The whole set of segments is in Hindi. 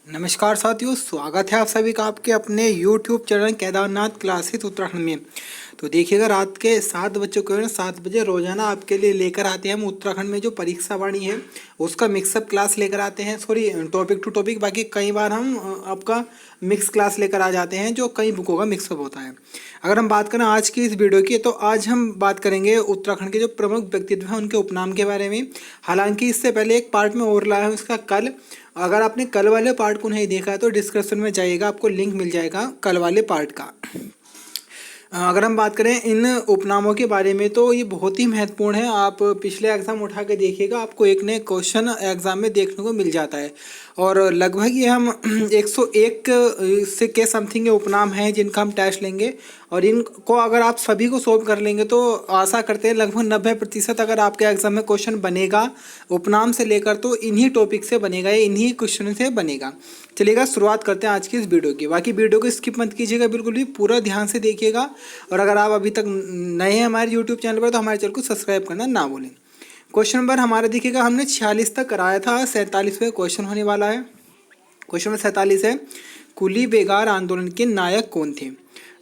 नमस्कार साथियों, स्वागत है आप सभी का आपके अपने YouTube channel Kedarnath classes Uttarakhand में। तो देखिएगा, रात के 7 बजे को 7 बजे रोजाना आपके लिए लेकर आते हैं हम उत्तराखंड में जो परीक्षा वाणी है उसका मिक्सअप क्लास लेकर आते हैं। Sorry, topic to topic. बाकी कई बार हम आपका मिक्स क्लास लेकर आ जाते हैं जो कई बुकों का मिक्सअप होता है। अगर हम बात करें आज की इस वीडियो की, तो आज हम बात करेंगे उत्तराखंड के जो प्रमुख व्यक्तित्व हैं उनके उपनाम के बारे में। हालांकि इससे पहले एक पार्ट में और लाया हूँ इसका कल। अगर आपने कल वाले पार्ट को नहीं देखा है तो डिस्क्रिप्शन में जाइएगा, आपको लिंक मिल जाएगा कल वाले पार्ट का। अगर हम बात करें इन उपनामों के बारे में तो ये बहुत ही महत्वपूर्ण है। आप पिछले एग्ज़ाम उठा के देखिएगा, आपको एक नए क्वेश्चन एग्ज़ाम में देखने को मिल जाता है। और लगभग ये हम 101 से के समथिंग ये उपनाम हैं जिनका हम टेस्ट लेंगे। और इनको अगर आप सभी को सॉल्व कर लेंगे तो आशा करते हैं लगभग 90% अगर आपके एग्ज़ाम में क्वेश्चन बनेगा उपनाम से लेकर तो इन्हीं टॉपिक से बनेगा या इन्हीं क्वेश्चन से बनेगा। चलिएगा, शुरुआत करते हैं आज की इस वीडियो की। बाकी वीडियो को स्किप मत कीजिएगा, बिल्कुल भी पूरा ध्यान से देखिएगा। और अगर आप अभी तक नए हैं हमारे यूट्यूब चैनल पर तो हमारे चैनल को सब्सक्राइब करना ना भूलें। क्वेश्चन नंबर हमारा देखिएगा, हमने 46 तक कराया था, 47वें क्वेश्चन होने वाला है। क्वेश्चन नंबर 47 है, कुली बेगार आंदोलन के नायक कौन थे?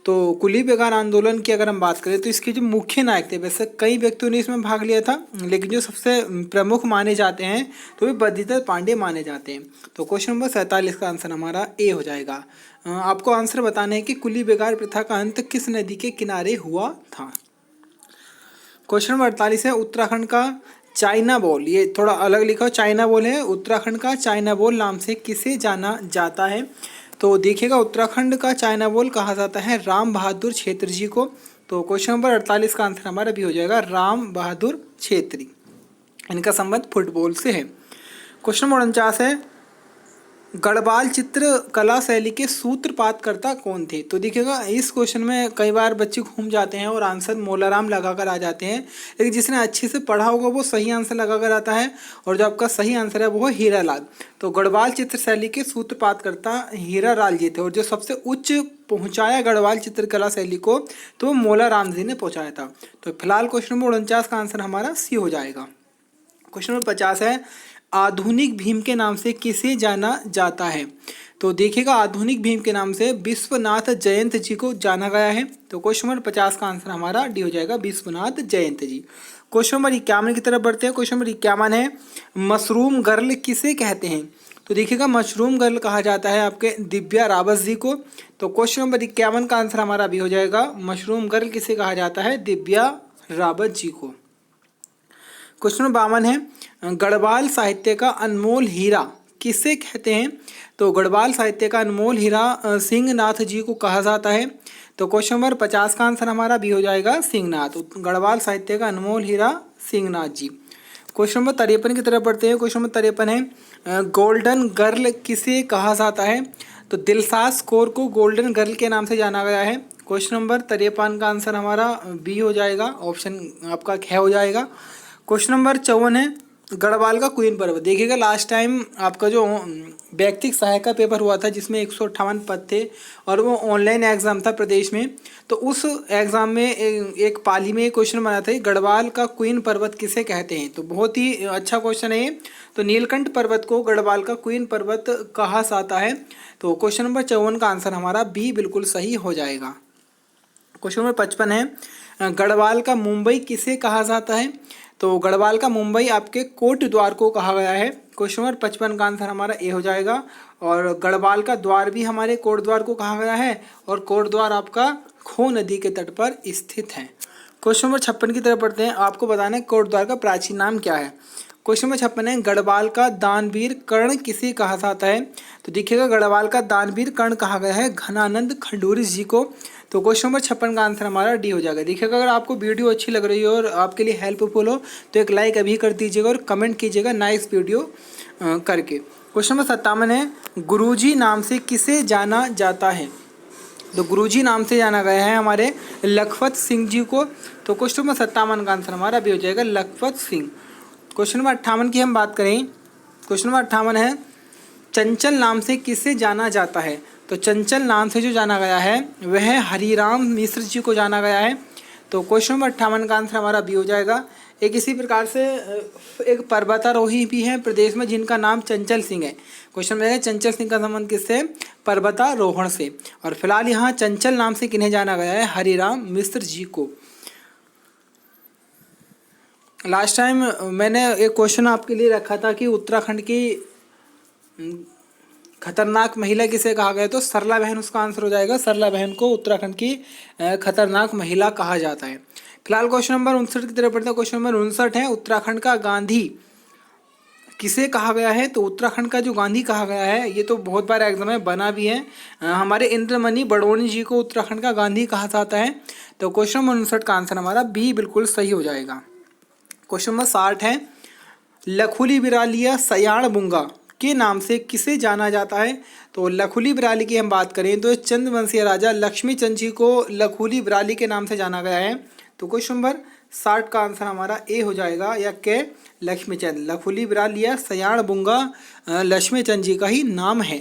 तो कुली बेगार आंदोलन की अगर हम बात करें तो इसके जो मुख्य नायक थे, वैसे कई व्यक्तियों ने इसमें भाग लिया था लेकिन जो सबसे प्रमुख माने जाते हैं तो वे बद्रीधर पांडे माने जाते हैं। तो क्वेश्चन नंबर 47 का आंसर हमारा ए हो जाएगा। आपको आंसर बताना है कि कुली बेगार प्रथा का अंत किस नदी के किनारे हुआ था। क्वेश्चन नंबर 48 है, उत्तराखंड का चाइना बॉल, ये थोड़ा अलग लिखा हो, चाइना बॉल है, उत्तराखंड का चाइना बॉल नाम से किसे जाना जाता है? तो देखिएगा, उत्तराखंड का चाइना बॉल कहा जाता है राम बहादुर छेत्री जी को। तो क्वेश्चन नंबर 48 का आंसर हमारा भी हो जाएगा राम बहादुर छेत्री। इनका संबंध फुटबॉल से है। क्वेश्चन नंबर 49 है, गढ़वाल चित्र कला शैली के सूत्रपातकर्ता कौन थे? तो देखिएगा, इस क्वेश्चन में कई बार बच्चे घूम जाते हैं और आंसर मोलाराम लगाकर आ जाते हैं, लेकिन जिसने अच्छे से पढ़ा होगा वो सही आंसर लगाकर आता है और जो आपका सही आंसर है वो है हीरा लाल। तो गढ़वाल चित्र शैली के सूत्रपातकर्ता हीरा लाल जी थे और जो सबसे उच्च पहुंचाया गढ़वाल चित्रकला शैली को तो वो मोलाराम जी ने पहुंचाया था। तो फिलहाल क्वेश्चन नंबर 49 का आंसर हमारा सी हो जाएगा। क्वेश्चन नंबर 50 है, आधुनिक भीम के नाम से किसे जाना जाता है? तो देखिएगा, आधुनिक भीम के नाम से विश्वनाथ जयंत जी को जाना गया है। तो क्वेश्चन नंबर 50 का आंसर हमारा डी हो जाएगा, विश्वनाथ जयंत जी। क्वेश्चन नंबर 51 की तरफ बढ़ते हैं। क्वेश्चन नंबर 51 है, मशरूम गर्ल किसे कहते हैं? तो देखिएगा, मशरूम गर्ल कहा जाता है आपके दिव्या रावत जी को। तो क्वेश्चन नंबर 51 का आंसर हमारा भी हो जाएगा, मशरूम गर्ल किसे कहा जाता है? दिव्या रावत जी को। क्वेश्चन नंबर 52 है, गढ़वाल साहित्य का अनमोल हीरा किसे कहते हैं? तो गढ़वाल साहित्य का अनमोल हीरा सिंहनाथ जी को कहा जाता है। तो क्वेश्चन नंबर 50 का आंसर हमारा भी हो जाएगा सिंहनाथ। गढ़वाल साहित्य का अनमोल हीरा सिंहनाथ जी। क्वेश्चन नंबर 53 की तरफ बढ़ते हैं। क्वेश्चन नंबर 53 है, गोल्डन गर्ल किसे कहा जाता है? तो दिलशाद कौर को गोल्डन गर्ल के नाम से जाना गया है। क्वेश्चन नंबर 53 का आंसर हमारा बी हो जाएगा, ऑप्शन आपका ख हो जाएगा। क्वेश्चन नंबर 54 है, गढ़वाल का क्वीन पर्वत। देखिएगा, लास्ट टाइम आपका जो व्यक्तिक सहायक का पेपर हुआ था जिसमें 158 पद थे और वो ऑनलाइन एग्जाम था प्रदेश में, तो उस एग्जाम में एक पाली में क्वेश्चन बना था, गढ़वाल का क्वीन पर्वत किसे कहते हैं? तो बहुत ही अच्छा क्वेश्चन है ये। तो नीलकंठ पर्वत को गढ़वाल का क्वीन पर्वत कहा जाता है। तो क्वेश्चन नंबर 54 का आंसर हमारा बी बिल्कुल सही हो जाएगा। क्वेश्चन नंबर 55 है, गढ़वाल का मुंबई किसे कहा जाता है? तो गढ़वाल का मुंबई आपके कोट द्वार को कहा गया है। क्वेश्चन नंबर 55 का आंसर हमारा ए हो जाएगा। और गढ़वाल का द्वार भी हमारे कोट द्वार को कहा गया है और कोट द्वार आपका खो नदी के तट पर स्थित है। क्वेश्चन नंबर 56 की तरफ पढ़ते हैं। आपको बताना है कोट द्वार का प्राचीन नाम क्या है। क्वेश्चन नंबर 56 है, गढ़वाल का दानवीर कर्ण किसे कहा जाता है? तो देखिएगा, गढ़वाल का दानवीर कर्ण कहा गया है घनानंद खंडूरी जी को। तो क्वेश्चन नंबर 56 का आंसर हमारा डी हो जाएगा। देखिएगा, अगर आपको वीडियो अच्छी लग रही हो और आपके लिए हेल्पफुल हो तो एक लाइक अभी कर दीजिएगा और कमेंट कीजिएगा नाइस वीडियो करके। क्वेश्चन नंबर 57 है, गुरुजी नाम से किसे जाना जाता है? तो गुरुजी नाम से जाना गया है हमारे लखपत सिंह जी को। तो क्वेश्चन नंबर 57 का आंसर हमारा भी हो जाएगा लखपत सिंह। क्वेश्चन नंबर 58 की हम बात करें। क्वेश्चन नंबर 58 है, चंचल नाम से किसे जाना जाता है? तो चंचल नाम से जो जाना गया है वह हरिराम मिश्र जी को जाना गया है। तो क्वेश्चन नंबर 58 का आंसर हमारा बी हो जाएगा, एक इसी प्रकार से एक पर्वतारोही भी हैं प्रदेश में जिनका नाम चंचल सिंह है। क्वेश्चन में है चंचल सिंह का संबंध किससे? पर्वतारोहण से। और फिलहाल यहाँ चंचल नाम से किन्हें जाना गया है? हरिराम मिश्र जी को। लास्ट टाइम मैंने एक क्वेश्चन आपके लिए रखा था कि उत्तराखंड की खतरनाक महिला किसे कहा गया, तो सरला बहन उसका आंसर हो जाएगा। सरला बहन को उत्तराखंड की खतरनाक महिला कहा जाता है। फिलहाल क्वेश्चन नंबर 59 की तरफ बढ़ते हैं। क्वेश्चन नंबर 59 है उत्तराखंड का गांधी किसे कहा गया है? तो उत्तराखंड का जो गांधी कहा गया है, ये तो बहुत बार एग्जाम में बना भी है। हमारे इंद्रमणि बडोनी जी को उत्तराखंड का गांधी कहा जाता है। तो क्वेश्चन नंबर 59 का आंसर हमारा बी बिल्कुल सही हो जाएगा। क्वेश्चन नंबर 60 है लखुली बिरालिया सयाण बुंगा के नाम से किसे जाना जाता है? तो लखुली बिराली की हम बात करें तो चंद्रवंशीय राजा लक्ष्मी चंद जी को लखुली बिराली के नाम से जाना गया है। तो क्वेश्चन नंबर 60 का आंसर हमारा ए हो जाएगा, या के लक्ष्मीचंद। लखुली बिरालिया सयाण बुंगा लक्ष्मी चंद जी का ही नाम है।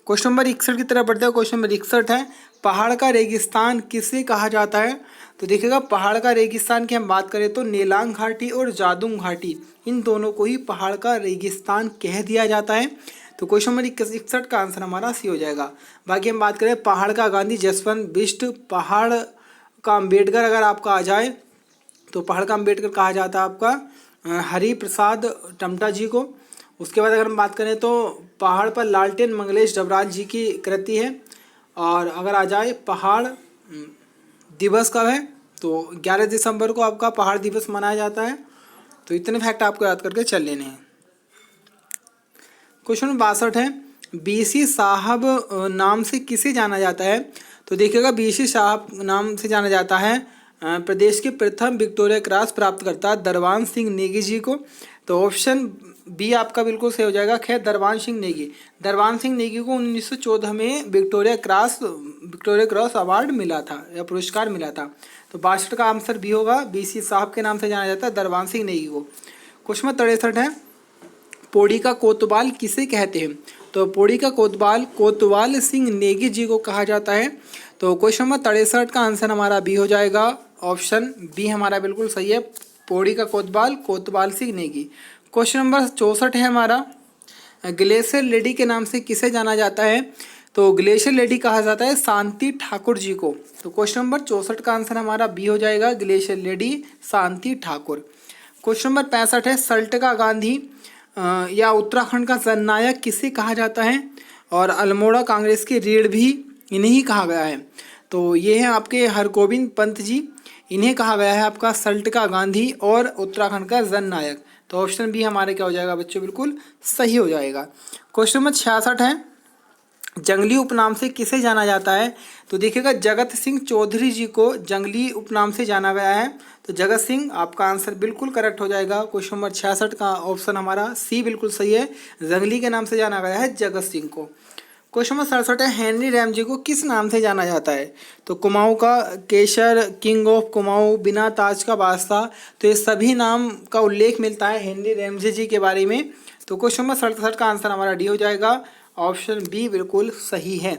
क्वेश्चन नंबर 61 की तरफ बढ़ते हैं। क्वेश्चन नंबर 61 है पहाड़ का रेगिस्तान किसे कहा जाता है? तो देखिएगा पहाड़ का रेगिस्तान की हम बात करें तो नेलांग घाटी और जादुंग घाटी, इन दोनों को ही पहाड़ का रेगिस्तान कह दिया जाता है। तो क्वेश्चन नंबर 61 का आंसर हमारा सी हो जाएगा। बाकी हम बात करें पहाड़ का गांधी जसवंत बिष्ट, पहाड़ का अम्बेडकर अगर आपका आ जाए तो पहाड़ का अम्बेडकर कहा जाता है आपका हरि प्रसाद टमटा जी को। उसके बाद अगर हम बात करें तो पहाड़ पर लालटेन मंगलेश डबराल जी की कृति है। और अगर आ जाए पहाड़ दिवस कब है, तो 11 दिसंबर को आपका पहाड़ दिवस मनाया जाता है। तो इतने फैक्ट आपको याद करके चल लेने हैं। क्वेश्चन नंबर 62 है बीसी साहब नाम से किसे जाना जाता है? तो देखिएगा बीसी साहब नाम से जाना जाता है प्रदेश के प्रथम विक्टोरिया क्रॉस प्राप्तकर्ता दरबान सिंह नेगी जी को। तो ऑप्शन बी आपका बिल्कुल सही हो जाएगा। खैर दरबान सिंह नेगी, दरबान सिंह नेगी को 1914 में विक्टोरिया क्रॉस अवार्ड मिला था या पुरस्कार मिला था। तो 62 का आंसर भी होगा। बीसी साहब के नाम से जाना जाता है दरबान सिंह नेगी को। क्वेश्चन नंबर 63 है पौड़ी का कोतवाल किसे कहते हैं? तो पौड़ी का कोतवाल कोतवाल सिंह नेगी जी को कहा जाता है। तो क्वेश्चन नंबर 63 का आंसर हमारा बी हो जाएगा। ऑप्शन बी हमारा बिल्कुल सही है, पौड़ी का कोतवाल कोतवाल सिंह नेगी। क्वेश्चन नंबर 64 है हमारा ग्लेशियर लेडी के नाम से किसे जाना जाता है? तो ग्लेशियर लेडी कहा जाता है शांति ठाकुर जी को। तो क्वेश्चन नंबर 64 का आंसर हमारा बी हो जाएगा, ग्लेशियर लेडी शांति ठाकुर। क्वेश्चन नंबर 65 है सल्ट का गांधी या उत्तराखंड का जननायक किसे कहा जाता है? और अल्मोड़ा कांग्रेस की रीढ़ भी इन्हें ही कहा गया है। तो ये है आपके हरगोविंद पंत जी, इन्हें कहा गया है आपका सल्ट का गांधी और उत्तराखंड का जननायक। तो ऑप्शन बी हमारे क्या हो जाएगा बच्चों, बिल्कुल सही हो जाएगा। क्वेश्चन नंबर 66 है जंगली उपनाम से किसे जाना जाता है? तो देखिएगा जगत सिंह चौधरी जी को जंगली उपनाम से जाना गया है। तो जगत सिंह आपका आंसर बिल्कुल करेक्ट हो जाएगा। क्वेश्चन नंबर 66 का ऑप्शन हमारा सी बिल्कुल सही है, जंगली के नाम से जाना गया है जगत सिंह को। क्वेश्चन नंबर 67 है हेनरी रैम जी को किस नाम से जाना जाता है? तो कुमाऊँ का केसर, किंग ऑफ कुमाऊँ, बिना ताज का बादशाह, तो ये सभी नाम का उल्लेख मिलता है हेनरी रैमजे जी के बारे में। तो क्वेश्चन नंबर 67 का आंसर हमारा डी हो जाएगा, ऑप्शन बी बिल्कुल सही है।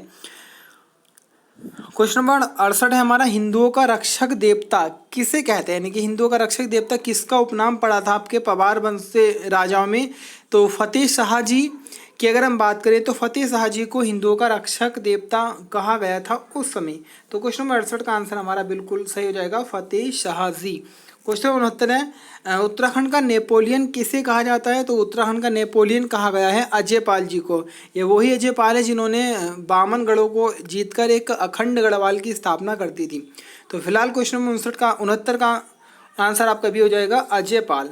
क्वेश्चन नंबर 68 है हमारा हिंदुओं का रक्षक देवता किसे कहते हैं? यानी कि हिंदुओं का रक्षक देवता किसका उपनाम पड़ा था आपके पवार वंश से राजाओं में? तो फतेह शाह जी की अगर हम बात करें तो फतेह शाह जी को हिंदुओं का रक्षक देवता कहा गया था उस समय। तो क्वेश्चन नंबर 68 का आंसर हमारा बिल्कुल सही हो जाएगा, फतेह शाह जी। क्वेश्चन 69 है उत्तराखंड का नेपोलियन किसे कहा जाता है? तो उत्तराखंड का नेपोलियन कहा गया है अजय पाल जी को। ये वही अजय पाल है जिन्होंने 52 गढ़ों को जीतकर एक अखंड गढ़वाल की स्थापना कर दी थी। तो फिलहाल क्वेश्चन नंबर 69 का आंसर आपका भी हो जाएगा अजय पाल।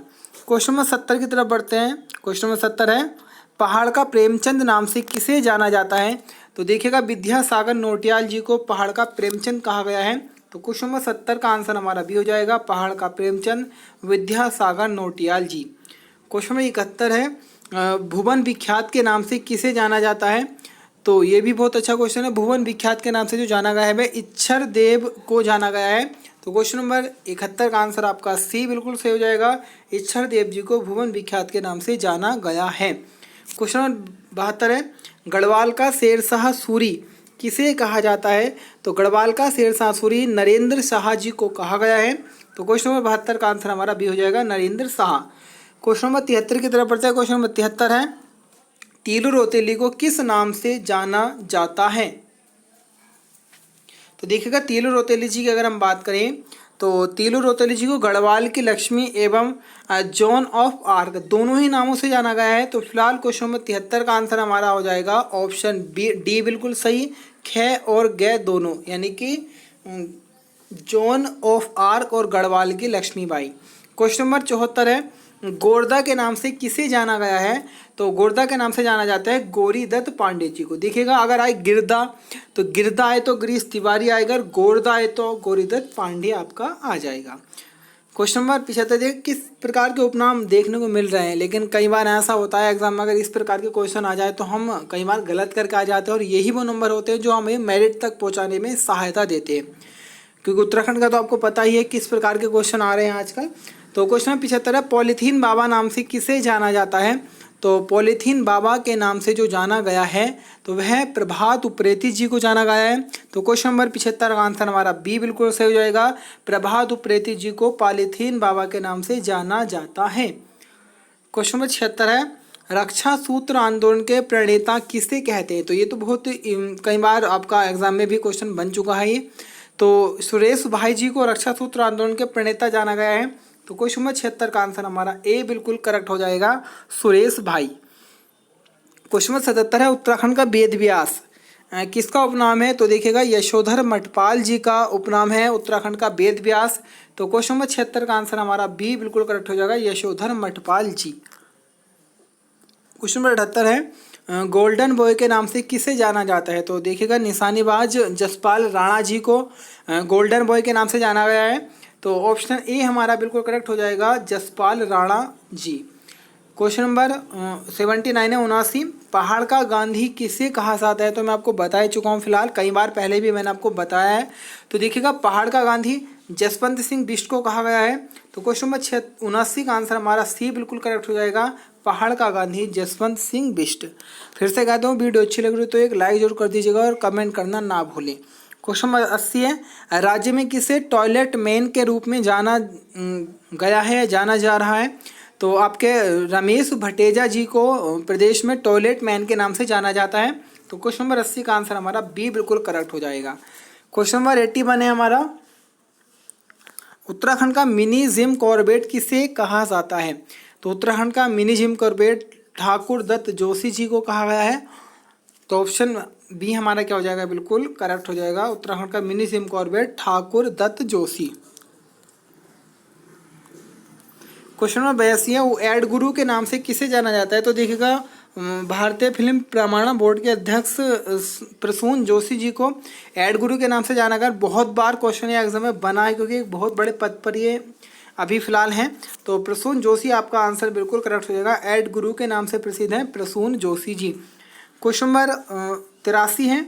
क्वेश्चन नंबर 70 की तरफ बढ़ते हैं। क्वेश्चन नंबर 70 है पहाड़ का प्रेमचंद नाम से किसे जाना जाता है? तो देखिएगा विद्यासागर नौटियाल जी को पहाड़ का प्रेमचंद कहा गया है। तो क्वेश्चन नंबर 70 का आंसर हमारा भी हो जाएगा, पहाड़ का प्रेमचंद विद्यासागर नौटियाल जी। क्वेश्चन नंबर 71 है भुवन विख्यात के नाम से किसे जाना जाता है? तो ये भी बहुत अच्छा क्वेश्चन है। भुवन विख्यात के नाम से जो जाना गया है वह इच्छर देव को जाना गया है। तो क्वेश्चन नंबर 71 का आंसर आपका सी बिल्कुल सही हो जाएगा, इच्छर देव जी को भुवन विख्यात के नाम से जाना गया है। क्वेश्चन नंबर 72 है गढ़वाल का शेरशाह सूरी किसे कहा जाता है? तो गढ़वाल का शेरशाह सूरी नरेंद्र शाह जी को कहा गया है। तो क्वेश्चन नंबर 72 का आंसर हमारा बी हो जाएगा, नरेंद्र शाह। क्वेश्चन नंबर 73 की तरफ बढ़ते हैं। क्वेश्चन नंबर 73 है, तीलू रौतेली को किस नाम से जाना जाता है? तो देखिएगा, तीलू रौतेली जी की अगर हम बात करें तो तीलू रौतेली जी को गढ़वाल की लक्ष्मी एवं जॉन ऑफ आर्क दोनों ही नामों से जाना गया है। तो फिलहाल क्वेश्चन नंबर 73 का आंसर हमारा हो जाएगा ऑप्शन बी, डी बिल्कुल सही। ख और ग दोनों, यानी कि जॉन ऑफ आर्क और गढ़वाल की लक्ष्मीबाई। क्वेश्चन नंबर 74 है, गोरदा के नाम से किसे जाना गया है? तो गोरदा के नाम से जाना जाता है गौरी दत्त पांडे जी को। देखिएगा, अगर आए गिरदा तो गिरदा आए तो गिरीश तिवारी आएगा, गोरदा आए तो गौरी दत्त पांडे आपका आ जाएगा। क्वेश्चन नंबर 75 देखिए, किस प्रकार के उपनाम देखने को मिल रहे हैं, लेकिन कई बार ऐसा होता है एग्जाम में अगर इस प्रकार के क्वेश्चन आ जाए तो हम कई बार गलत करके आ जाते हैं, और यही वो नंबर होते हैं जो हमें मेरिट तक पहुँचाने में सहायता देते हैं, क्योंकि उत्तराखंड का तो आपको पता ही है किस प्रकार के क्वेश्चन आ रहे हैं आजकल। तो क्वेश्चन 75 है, पॉलीथीन बाबा नाम से किसे जाना जाता है? तो पॉलीथीन बाबा के नाम से जो जाना गया है तो वह प्रभात उप्रेती जी को जाना गया है। तो क्वेश्चन नंबर 75 का आंसर हमारा बी बिल्कुल सही हो जाएगा, प्रभात उप्रेती जी को पॉलीथीन बाबा के नाम से जाना जाता है। क्वेश्चन नंबर 76 है, रक्षा सूत्र आंदोलन के प्रणेता किसे कहते हैं? तो ये तो बहुत कई बार आपका एग्जाम में भी क्वेश्चन बन चुका है ये। तो सुरेश भाई जी को रक्षा सूत्र आंदोलन के प्रणेता जाना गया है। तो क्वेश्चन नंबर 76 का आंसर हमारा ए बिल्कुल करेक्ट हो जाएगा, सुरेश भाई। क्वेश्चन नंबर 77 है, उत्तराखंड का वेद व्यास किसका उपनाम है? तो देखिएगा, यशोधर मठपाल जी का उपनाम है उत्तराखंड का वेद व्यास। तो क्वेश्चन नंबर 76 का आंसर हमारा बी बिल्कुल करेक्ट हो जाएगा, यशोधर मठपाल जी। क्वेश्चन नंबर 78 है, गोल्डन बॉय के नाम से किसे जाना जाता है? तो देखिएगा, निशानेबाज जसपाल राणा जी को गोल्डन बॉय के नाम से जाना गया है। तो ऑप्शन ए हमारा बिल्कुल करेक्ट हो जाएगा, जसपाल राणा जी। क्वेश्चन नंबर 79 है, 79, पहाड़ का गांधी किसे कहा जाता है? तो मैं आपको बता ही चुका हूँ फिलहाल, कई बार पहले भी मैंने आपको बताया है। तो देखिएगा, पहाड़ का गांधी जसवंत सिंह बिष्ट को कहा गया है। तो क्वेश्चन नंबर 79 का आंसर हमारा सी बिल्कुल करेक्ट हो जाएगा, पहाड़ का गांधी जसवंत सिंह बिष्ट। फिर से कहता हूँ, वीडियो अच्छी लग रही तो एक लाइक जरूर कर दीजिएगा और कमेंट करना ना भूलें। क्वेश्चन नंबर 80 है, राज्य में किसे टॉयलेट मैन के रूप में जाना गया है, जाना जा रहा है? तो आपके रमेश भटेजा जी को प्रदेश में टॉयलेट मैन के नाम से जाना जाता है। तो क्वेश्चन नंबर 80 का आंसर हमारा बी बिल्कुल करेक्ट हो जाएगा। क्वेश्चन नंबर 81 है हमारा, उत्तराखंड का मिनी जिम कॉर्बेट किसे कहा जाता है? तो उत्तराखंड का mini Jim Corbett Thakur Dutt Joshi ji को कहा गया है। तो ऑप्शन बी हमारा क्या हो जाएगा, बिल्कुल करेक्ट हो जाएगा, उत्तराखंड का mini Jim Corbett Thakur Dutt Joshi. Question number 82 है, वो एड गुरु के नाम से किसे जाना जाता है? तो देखिएगा, भारतीय फिल्म प्रमाणन बोर्ड के अध्यक्ष प्रसून जोशी जी को एड गुरु के नाम से जाना गया। बहुत बार क्वेश्चन ये एग्जाम में बना है, क्योंकि एक बहुत बड़े पद पर ये अभी फिलहाल हैं। तो प्रसून जोशी आपका आंसर बिल्कुल करेक्ट हो जाएगा, एड गुरु के नाम से प्रसिद्ध हैं प्रसून जोशी जी। क्वेश्चन नंबर 83 है,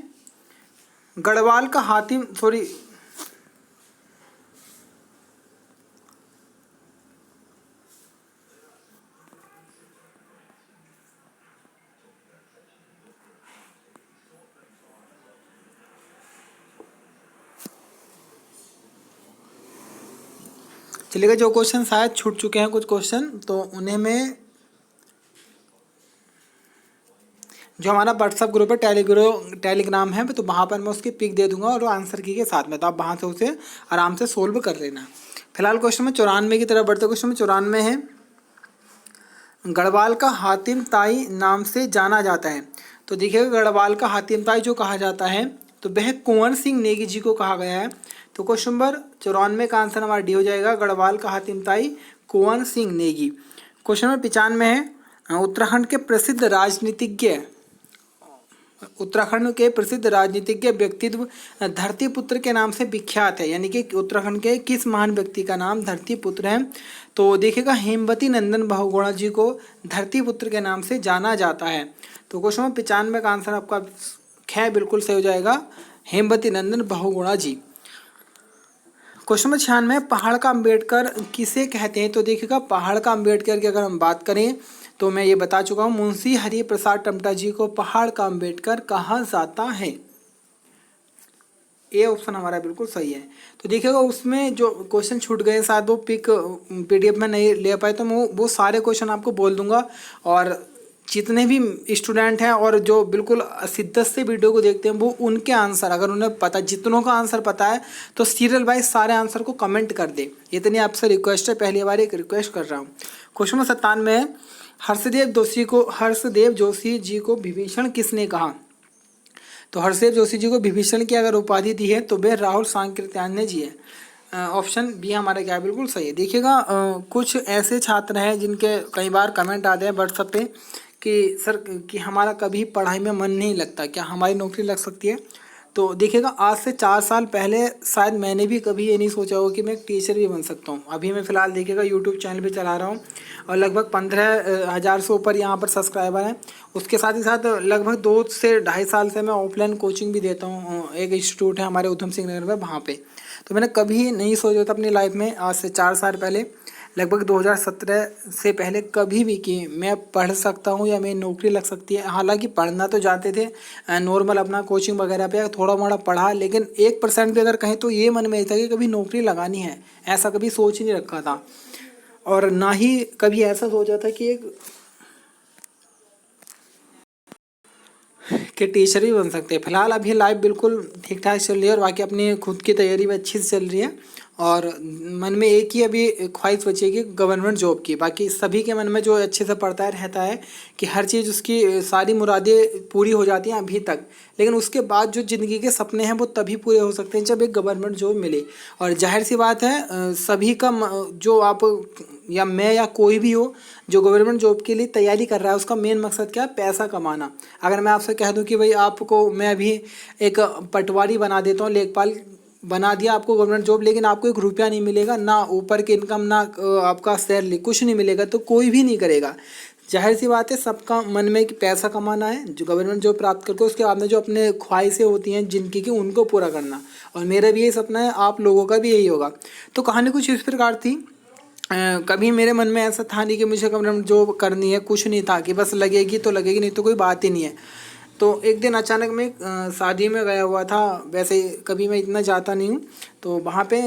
गढ़वाल का हातिम चलिएगा, जो क्वेश्चन शायद छूट चुके हैं कुछ क्वेश्चन, तो उन्हें मैं जो हमारा व्हाट्सअप ग्रुप है टेलीग्राम है, तो वहाँ पर मैं उसकी पिक दे दूंगा और आंसर की के साथ में, तो आप वहाँ से उसे आराम से सोल्व कर लेना। फिलहाल क्वेश्चन में 94 की तरफ बढ़ते। क्वेश्चन में 94 है, गढ़वाल का हातिम ताई नाम से जाना जाता है। तो देखिएगा, गढ़वाल का हातिम ताई जो कहा जाता है तो वह कुंवर सिंह नेगी जी को कहा गया है। तो क्वेश्चन नंबर 94 का आंसर हमारा डी हो जाएगा, गढ़वाल का हातिम ताई कुंवर सिंह नेगी। क्वेश्चन नंबर 95 है, उत्तराखंड के प्रसिद्ध राजनीतिज्ञ व्यक्तित्व धरतीपुत्र के नाम से विख्यात है, यानी कि उत्तराखंड के किस महान व्यक्ति का नाम धरतीपुत्र है? तो देखिएगा, हेमवती नंदन बहुगुणा जी को धरतीपुत्र के नाम से जाना जाता है। तो क्वेश्चन नंबर 95 का आंसर आपका ख बिल्कुल सही हो जाएगा, हेमवती नंदन बहुगुणा जी। क्वेश्चन नंबर 96, पहाड़ का अम्बेडकर किसे कहते हैं? तो देखिएगा, पहाड़ का अम्बेडकर की अगर हम बात करें तो मैं ये बता चुका हूँ, मुंशी हरिप्रसाद टमटा जी को पहाड़ का अम्बेडकर कहा जाता है। ए ऑप्शन हमारा बिल्कुल सही है। तो देखिएगा उसमें जो क्वेश्चन छूट गए शायद वो पिक पीडीएफ में नहीं ले पाए, तो मैं वो सारे क्वेश्चन आपको बोल दूंगा। और जितने भी स्टूडेंट हैं और जो बिल्कुल शिद्दत से वीडियो को देखते हैं वो उनके आंसर अगर उन्हें पता, जितनों का आंसर पता है तो सीरियल वाइज सारे आंसर को कमेंट कर दे। इतनी आपसे रिक्वेस्ट है, पहली बार एक रिक्वेस्ट कर रहा हूँ। क्वेश्चन नंबर 97 है, हर्षदेव जोशी जी को विभीषण किसने कहा? तो हर्षदेव जोशी जी को विभीषण की अगर उपाधि दी है तो वह राहुल सांकृत्यायन जी है। ऑप्शन बी हमारा क्या है, बिल्कुल सही है। देखिएगा कुछ ऐसे छात्र हैं जिनके कई बार कमेंट आते हैं व्हाट्सएप पे कि सर कि हमारा कभी पढ़ाई में मन नहीं लगता, क्या हमारी नौकरी लग सकती है? तो देखिएगा आज से 4 साल पहले शायद मैंने भी कभी ये नहीं सोचा हो कि मैं एक टीचर भी बन सकता हूँ। अभी मैं फ़िलहाल देखिएगा यूट्यूब चैनल भी चला रहा हूँ और लगभग 15,000 से ऊपर यहाँ पर सब्सक्राइबर हैं। उसके साथ ही साथ लगभग 2 से ढाई साल से मैं ऑफलाइन कोचिंग भी देता हूँ। एक इंस्टीट्यूट है हमारे उधम सिंह नगर में, वहाँ पर। तो मैंने कभी नहीं सोचा था अपनी लाइफ में आज से 4 साल पहले, लगभग 2017 से पहले कभी भी कि मैं पढ़ सकता हूँ या मेरी नौकरी लग सकती है। हालांकि पढ़ना तो जाते थे नॉर्मल अपना कोचिंग वगैरह पे थोड़ा मोड़ा पढ़ा, लेकिन 1% भी अगर कहें तो ये मन में ही था कि कभी नौकरी लगानी है, ऐसा कभी सोच ही नहीं रखा था। और ना ही कभी ऐसा सोचा था कि टीचर ही बन सकते हैं। फिलहाल अभी लाइफ बिल्कुल ठीक ठाक चल रही है और बाकी अपनी खुद की तैयारी भी अच्छी से चल रही है। और मन में एक ही अभी ख्वाहिश बची है कि गवर्नमेंट जॉब की। बाकी सभी के मन में जो अच्छे से पढ़ता है रहता है कि हर चीज़ उसकी सारी मुरादें पूरी हो जाती हैं अभी तक, लेकिन उसके बाद जो ज़िंदगी के सपने हैं वो तभी पूरे हो सकते हैं जब एक गवर्नमेंट जॉब मिले। और जाहिर सी बात है सभी का जो आप या मैं या कोई भी हो जो गवर्नमेंट जॉब के लिए तैयारी कर रहा है उसका मेन मकसद क्या है? पैसा कमाना। अगर मैं आपसे कह दूं कि भाई आपको मैं अभी एक पटवारी बना देता हूँ, लेखपाल बना दिया आपको गवर्नमेंट जॉब, लेकिन आपको 1 रुपया नहीं मिलेगा, ना ऊपर की इनकम, ना आपका सैलरी, कुछ नहीं मिलेगा, तो कोई भी नहीं करेगा। जाहिर सी बात है सबका मन में कि पैसा कमाना है, जो गवर्नमेंट जॉब प्राप्त करके उसके बाद में जो अपने ख्वाहिशें होती हैं जिनकी की उनको पूरा करना। और मेरा भी यही सपना है, आप लोगों का भी यही होगा। तो कहानी कुछ इस प्रकार थी। कभी मेरे मन में ऐसा था नहीं कि मुझे गवर्नमेंट जॉब करनी है, कुछ नहीं था कि बस लगेगी तो लगेगी, नहीं तो कोई बात ही नहीं है। तो एक दिन अचानक मैं शादी में गया हुआ था, वैसे कभी मैं इतना जाता नहीं हूँ, तो वहाँ पे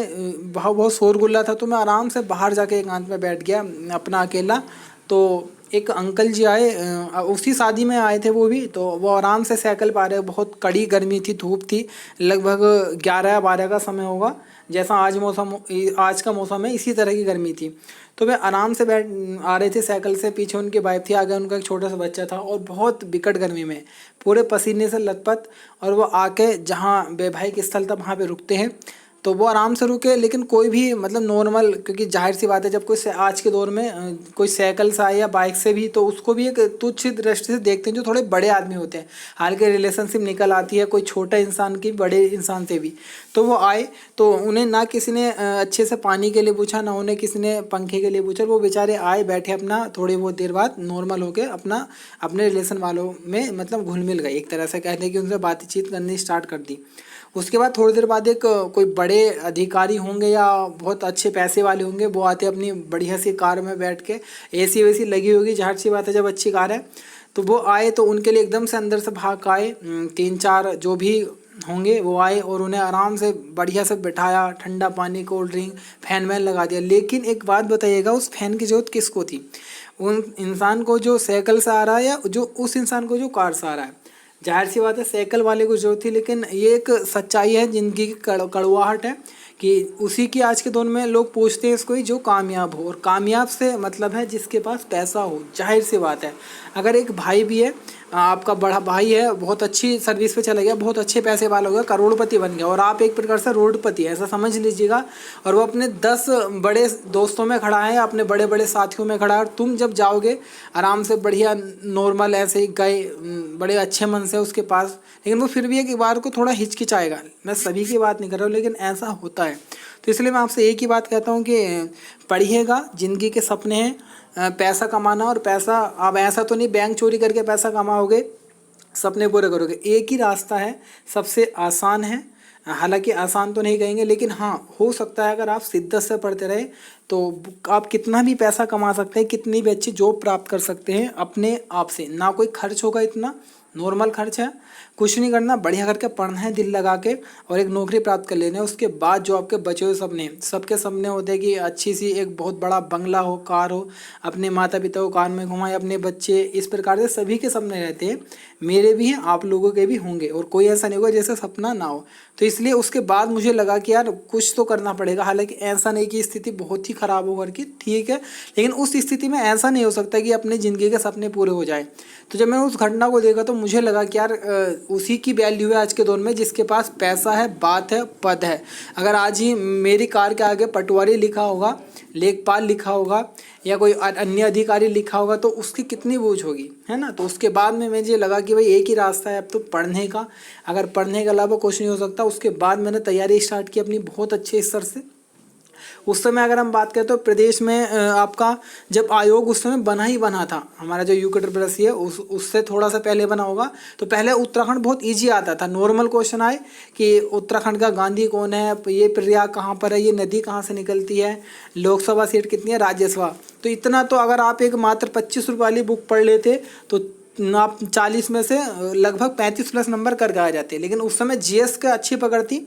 वहाँ बहुत शोरगुल्ला था, तो मैं आराम से बाहर जाके एकांत में बैठ गया अपना अकेला। तो एक अंकल जी आए, उसी शादी में आए थे वो भी, तो वो आराम से साइकिल पा रहे, बहुत कड़ी गर्मी थी, धूप थी, लगभग 11 या 12 का समय होगा, जैसा आज का मौसम है इसी तरह की गर्मी थी। तो वे आराम से बैठ आ रहे थे साइकिल से, पीछे उनकी वाइफ थी, आगे उनका एक छोटा सा बच्चा था, और बहुत विकट गर्मी में पूरे पसीने से लथपथ। और वो आके जहाँ वैवाहिक स्थल था वहाँ पे रुकते हैं, तो वो आराम से रुके, लेकिन कोई भी मतलब नॉर्मल, क्योंकि जाहिर सी बात है जब कोई आज के दौर में कोई साइकिल से आए या बाइक से भी, तो उसको भी एक तुच्छ दृष्टि से देखते हैं जो थोड़े बड़े आदमी होते हैं। हालांकि रिलेशनशिप निकल आती है कोई छोटा इंसान की बड़े इंसान से भी। तो वो आए, तो उन्हें ना किसी ने अच्छे से पानी के लिए पूछा, ना उन्हें किसी ने पंखे के लिए पूछा। वो बेचारे आए, बैठे, अपना थोड़ी बहुत देर बाद नॉर्मल होके अपना अपने रिलेशन वालों में मतलब घुल मिल गए, एक तरह से कहते हैं कि उनसे बातचीत करनी स्टार्ट कर दी। उसके बाद थोड़ी देर बाद एक कोई बड़े अधिकारी होंगे या बहुत अच्छे पैसे वाले होंगे, वो आते अपनी बढ़िया सी कार में बैठ के, एसी वेसी लगी होगी, जाहिर सी बात है जब अच्छी कार है। तो वो आए तो उनके लिए एकदम से अंदर से भाग के आए, 3-4 जो भी होंगे वो आए और उन्हें आराम से बढ़िया से बिठाया, ठंडा पानी, कोल्ड ड्रिंक, फैन वैन लगा दिया। लेकिन एक बात बताइएगा, उस फैन की ज़रूरत किसको थी? उन इंसान को जो साइकिल से आ रहा है या जो उस इंसान को जो कार से आ रहा है? जाहिर सी बात है साइकिल वाले को जरूरत थी। लेकिन ये एक सच्चाई है, जिंदगी की कड़वाहट है कि उसी की आज के दौर में लोग पूछते हैं इसको ही जो कामयाब हो। और कामयाब से मतलब है जिसके पास पैसा हो। जाहिर सी बात है अगर एक भाई भी है, आपका बड़ा भाई है, बहुत अच्छी सर्विस पे चला गया, बहुत अच्छे पैसे वाला हो गया, करोड़पति बन गया, और आप एक प्रकार से रोडपति है, ऐसा समझ लीजिएगा, और वो अपने 10 बड़े दोस्तों में खड़ा है, अपने बड़े बड़े साथियों में खड़ा है, और तुम जब जाओगे आराम से बढ़िया नॉर्मल ऐसे ही गए बड़े अच्छे मन से उसके पास, लेकिन वो फिर भी एक बार को थोड़ा हिचकिचाएगा। मैं सभी की बात नहीं कर रहा हूँ, लेकिन ऐसा होता है। तो इसलिए मैं आपसे एक ही बात कहता हूँ कि पढ़िएगा, ज़िंदगी के सपने हैं, पैसा कमाना। और पैसा अब ऐसा तो नहीं बैंक चोरी करके पैसा कमाओगे, सपने पूरे करोगे। एक ही रास्ता है, सबसे आसान है, हालांकि आसान तो नहीं कहेंगे, लेकिन हाँ हो सकता है अगर आप शिद्दत से पढ़ते रहे तो आप कितना भी पैसा कमा सकते हैं, कितनी भी अच्छी जॉब प्राप्त कर सकते हैं अपने आप से। ना कोई खर्च होगा इतना, नॉर्मल खर्च है, कुछ नहीं करना, बढ़िया करके पढ़ना है दिल लगा के और एक नौकरी प्राप्त कर लेना है। उसके बाद जो आपके बचे हुए सपने, सबके सपने होते हैं कि अच्छी सी एक बहुत बड़ा बंगला हो, कार हो, अपने माता पिता को कार में घुमाए, अपने बच्चे, इस प्रकार से सभी के सपने रहते हैं। मेरे भी हैं, आप लोगों के भी होंगे, और कोई ऐसा नहीं होगा जैसे सपना ना हो। तो इसलिए उसके बाद मुझे लगा कि यार कुछ तो करना पड़ेगा। हालांकि ऐसा नहीं कि स्थिति बहुत ही ख़राब हो घर की, ठीक है, लेकिन उस स्थिति में ऐसा नहीं हो सकता कि अपनी ज़िंदगी के सपने पूरे हो जाए। तो जब मैंने उस घटना को देखा तो मुझे लगा कि यार उसी की वैल्यू है आज के दौर में जिसके पास पैसा है, बात है, पद है। अगर आज ही मेरी कार के आगे पटवारी लिखा होगा, लेखपाल लिखा होगा या कोई अन्य अधिकारी लिखा होगा तो उसकी कितनी बूझ होगी, है ना। तो उसके बाद में मुझे लगा कि भाई एक ही रास्ता है अब तो पढ़ने का। अगर पढ़ने के अलावा कुछ नहीं हो सकता। उसके बाद मैंने तैयारी स्टार्ट की अपनी बहुत अच्छे स्तर से। उस समय अगर हम बात करें तो प्रदेश में आपका जब आयोग उस समय बना ही बना था, हमारा जो यूके ट्रिपल है उससे थोड़ा सा पहले बना होगा। तो पहले उत्तराखंड बहुत इजी आता था, नॉर्मल क्वेश्चन आए कि उत्तराखंड का गांधी कौन है, ये प्रयाग कहाँ पर है, ये नदी कहाँ से निकलती है, लोकसभा सीट कितनी है, राज्यसभा। तो इतना तो अगर आप एक मात्र 25 रुपये वाली बुक पढ़ लेते तो आप 40 में से लगभग 35 प्लस नंबर करके आ जाते। लेकिन उस समय जीएस का अच्छी पकड़ थी,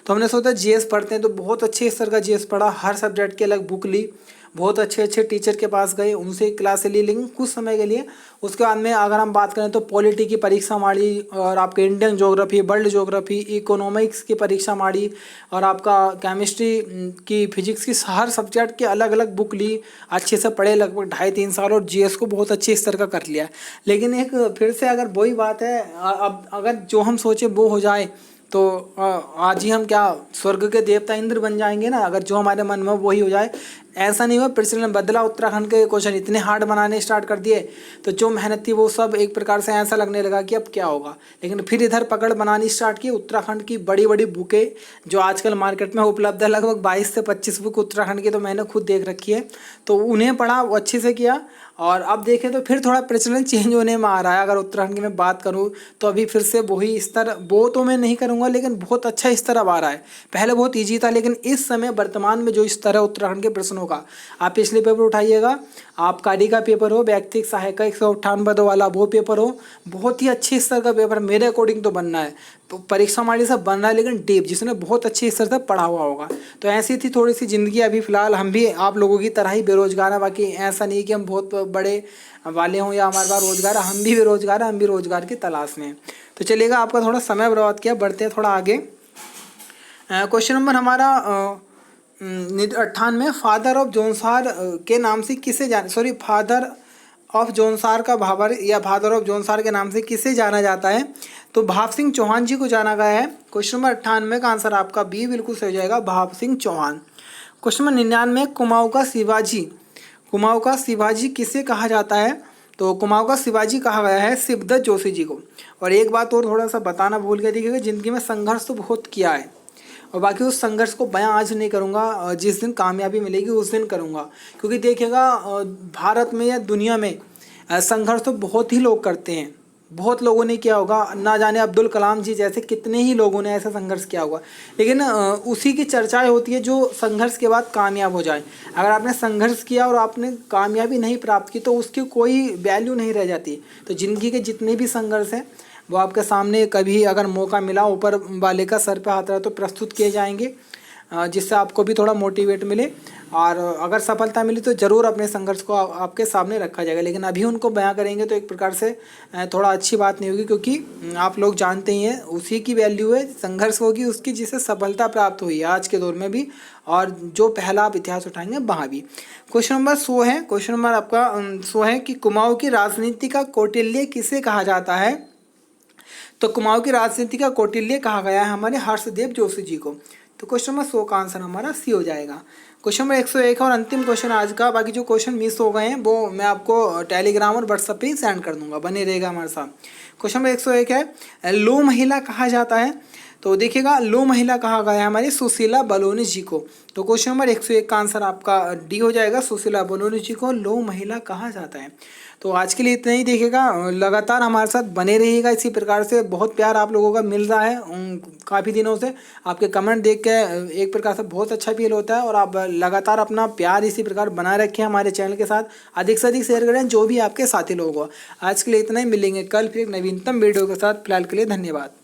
तो हमने सोचा जीएस पढ़ते हैं। तो बहुत अच्छे स्तर का जीएस पढ़ा, हर सब्जेक्ट की अलग बुक ली, बहुत अच्छे अच्छे टीचर के पास गए, उनसे क्लास ली, लेकिन कुछ समय के लिए। उसके बाद में अगर हम बात करें तो पॉलिटी की परीक्षा मारी, और आपके Indian geography, world geography, economics की परीक्षा मारी, और आपका केमिस्ट्री की, फिजिक्स की, हर सब्जेक्ट की अलग अलग बुक ली, अच्छे से पढ़े लगभग 2.5-3 साल, और जीएस को बहुत अच्छे स्तर का कर लिया। लेकिन एक फिर से अगर वही बात है, अब अगर जो हम सोचे वो हो जाए तो आज ही हम क्या स्वर्ग के देवता इंद्र बन जाएंगे ना, अगर जो हमारे मन में वही हो जाए। ऐसा नहीं हुआ, प्रचलन बदला, उत्तराखंड के क्वेश्चन इतने हार्ड बनाने स्टार्ट कर दिए तो जो मेहनत थी वो सब एक प्रकार से ऐसा लगने लगा कि अब क्या होगा। लेकिन फिर इधर पकड़ बनानी स्टार्ट की, उत्तराखंड की बड़ी बड़ी बुकें जो आजकल मार्केट में उपलब्ध है, लगभग 22 से 25 बुक उत्तराखंड की, तो मैंने खुद देख रखी है। तो उन्हें पढ़ा, वो अच्छे से किया। और अब देखें तो फिर थोड़ा प्रचलन चेंज होने में आ रहा है। अगर उत्तराखंड की मैं बात करूँ तो अभी फिर से वही स्तर, वो तो मैं नहीं करूँगा, लेकिन बहुत अच्छा स्तर अब आ रहा है। पहले बहुत ईजी था, लेकिन इस समय वर्तमान में जो स्तर है उत्तराखंड के प्रश्नों का, आप पिछले पेपर उठाइएगा, आप कार्य का पेपर हो, व्यक्तिक सहायक का 198 वाला वो पेपर हो, बहुत ही अच्छे स्तर का पेपर मेरे अकॉर्डिंग तो बनना है। परीक्षा माली सब बन रहा है, लेकिन डीप, जिसने बहुत अच्छे स्तर से पढ़ा हुआ होगा। तो ऐसी थी थोड़ी सी ज़िंदगी। अभी फ़िलहाल हम भी आप लोगों की तरह ही बेरोजगार हैं, बाकी ऐसा नहीं कि हम बहुत बड़े वाले हों या हमारे पास रोजगार है, हम भी बेरोजगार हैं, हम भी रोजगार की तलाश में हैं। तो चलिएगा, आपका थोड़ा समय बर्बाद किया, बढ़ते हैं थोड़ा आगे। क्वेश्चन नंबर हमारा 98, फादर ऑफ जोनसार के नाम से किसे फादर ऑफ जोनसार का भावर या फादर ऑफ जोनसार के नाम से किसे जाना जाता है? तो भाव सिंह चौहान जी को जाना गया है। क्वेश्चन नंबर 98 का आंसर आपका बी बिल्कुल सही हो जाएगा, भाव सिंह चौहान। क्वेश्चन नंबर 99, कुमाऊं का शिवाजी किसे कहा जाता है? तो कुमाऊं का शिवाजी कहा गया है शिवदत्त जोशी जी को। और एक बात और थोड़ा सा बताना भूल गया, देखिएगा ज़िंदगी में संघर्ष तो बहुत किया है, और बाकी उस संघर्ष को बयां आज नहीं करूंगा, जिस दिन कामयाबी मिलेगी उस दिन करूंगा। क्योंकि देखिएगा भारत में या दुनिया में संघर्ष तो बहुत ही लोग करते हैं, बहुत लोगों ने किया होगा, ना जाने अब्दुल कलाम जी जैसे कितने ही लोगों ने ऐसा संघर्ष किया होगा। लेकिन उसी की चर्चाएं होती है जो संघर्ष के बाद कामयाब हो जाए। अगर आपने संघर्ष किया और आपने कामयाबी नहीं प्राप्त की तो उसकी कोई वैल्यू नहीं रह जाती। तो ज़िंदगी के जितने भी संघर्ष हैं वो आपके सामने कभी अगर मौका मिला, ऊपर वाले का सर पे हाथ रहा तो प्रस्तुत किए जाएंगे, जिससे आपको भी थोड़ा मोटिवेट मिले। और अगर सफलता मिली तो ज़रूर अपने संघर्ष को आपके सामने रखा जाएगा। लेकिन अभी उनको बयां करेंगे तो एक प्रकार से थोड़ा अच्छी बात नहीं होगी, क्योंकि आप लोग जानते ही हैं उसी की वैल्यू है, संघर्ष होगी उसकी जिससे सफलता प्राप्त हुई है आज के दौर में भी, और जो पहला आप इतिहास उठाएंगे वहाँ भी। क्वेश्चन नंबर 100 है, क्वेश्चन नंबर आपका 100 है कि कुमाऊं की राजनीति का कौटिल्य किसे कहा जाता है? तो कुमाऊं की राजनीति का कौटिल्य कहा गया है हमारे हर्षदेव जोशी जी को। तो क्वेश्चन नंबर 100 का आंसर हमारा सी हो जाएगा। क्वेश्चन नंबर 101 और अंतिम क्वेश्चन आज का, बाकी जो क्वेश्चन मिस हो गए हैं वो मैं आपको टेलीग्राम और व्हाट्सएप पे सेंड कर दूंगा, बने रहेगा हमारे साथ। क्वेश्चन नंबर 101 है, लो महिला कहा जाता है? तो देखिएगा लो महिला कहा गया है हमारी सुशीला बलोनी जी को। तो क्वेश्चन नंबर 101 का आंसर आपका डी हो जाएगा, सुशीला बलोनी जी को लो महिला कहा जाता है। तो आज के लिए इतना ही। देखिएगा लगातार हमारे साथ बने रहिएगा, इसी प्रकार से बहुत प्यार आप लोगों का मिल रहा है काफ़ी दिनों से। आपके कमेंट देख के एक प्रकार से बहुत अच्छा फील होता है, और आप लगातार अपना प्यार इसी प्रकार बनाए रखें हमारे चैनल के साथ, अधिक से अधिक शेयर करें जो भी आपके साथी लोग हो। आज के लिए इतना ही, मिलेंगे कल फिर एक नवीनतम वीडियो के साथ। फिलहाल के लिए धन्यवाद।